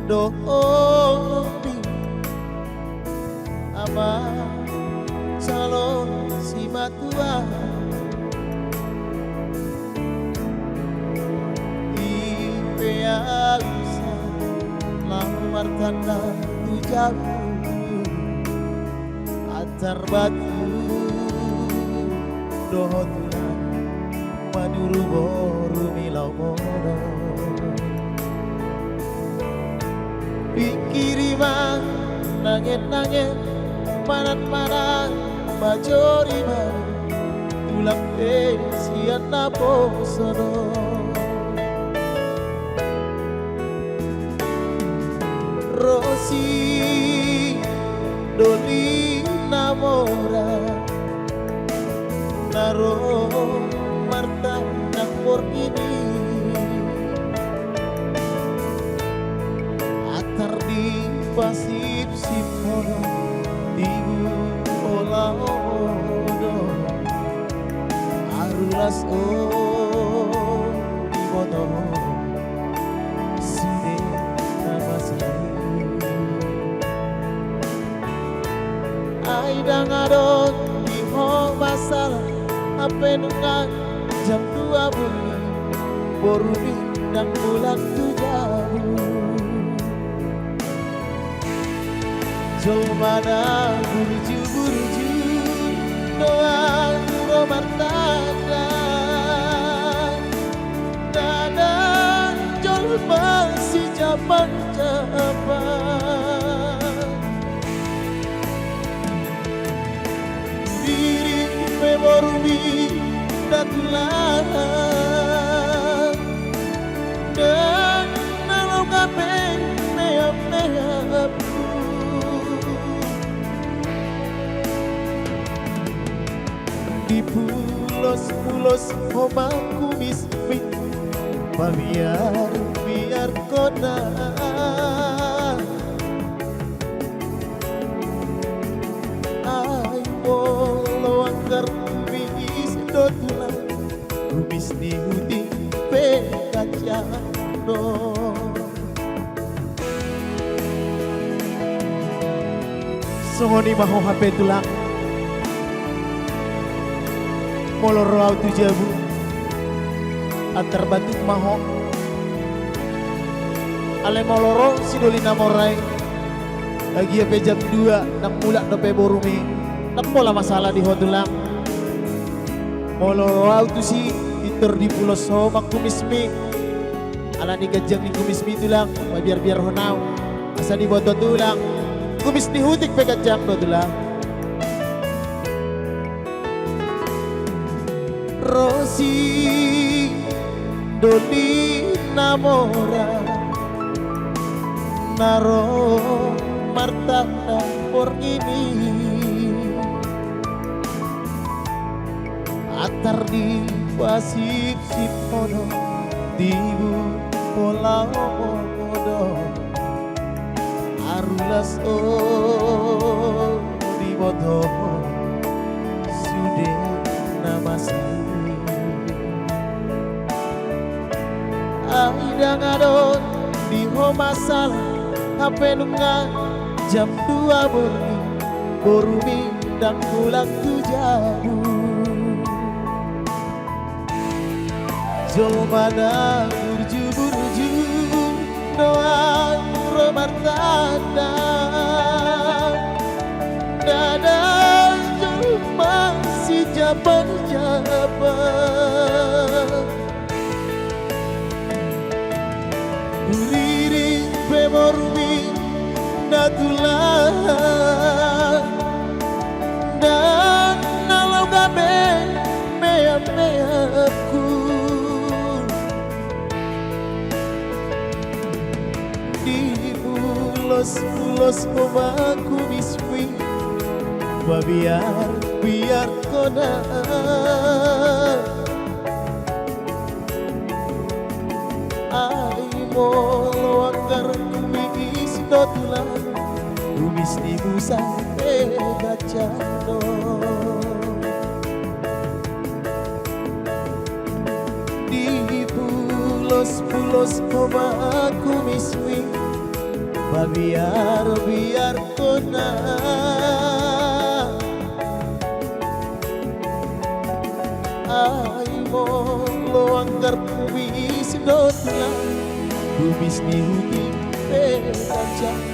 dobi ama calon si matua Ipeausa lamar tanda jauh atar batu dohotulan manuru boru milau mono pikirima nangen-nangen manat-manat bajorima tulang sian naposono Rosi doli namora naro marta nakor ini atar di pasip sipono di ola odo arulas o di mono sini nama Aidang adon di ho masalah apa nungan jam 2 bunyi borumi dan bulan tu jauh Jomana burju-burju doa romartana dada jol masih jaban-jaban Memorumi datulah dan nalau kape meap-meapku di pulos-pulos oma kumis biar kona Kumis dotulah Kumis di hudi pekacano Songoni maho HP tulang Moloro autu jabu Antar batuk maho Ale moloro sidolina morai Lagi HP jam 2 nang mulak dope borumi Mola masalah di hotulang Molo auto si Itor di pulau somak kumismi Ala ni gajang di kumismi tulang biar honau Asa di boto tulang Kumis di hutik pe gajang do tulang Rosi Doli namora Naro martanda por ini Atar di pasip sipono dibu pola modo arulas o di bodo sude namasi Aidang adon di ho masalah hape nungan jam 2 borumi dan pulang tu jauh Jomana burju-burju doa romartana dada cuma si jaban-jaban Uriring pemorumi natulah dan nalau gabe meap-meapku Pulos omaku biswi biar kona Ai molo anggar kumis dotulah Kumis di busa gacano Di pulos omaku biswi biar kona ay mo lo anggar kumis dotla kumis ni huti pe kacang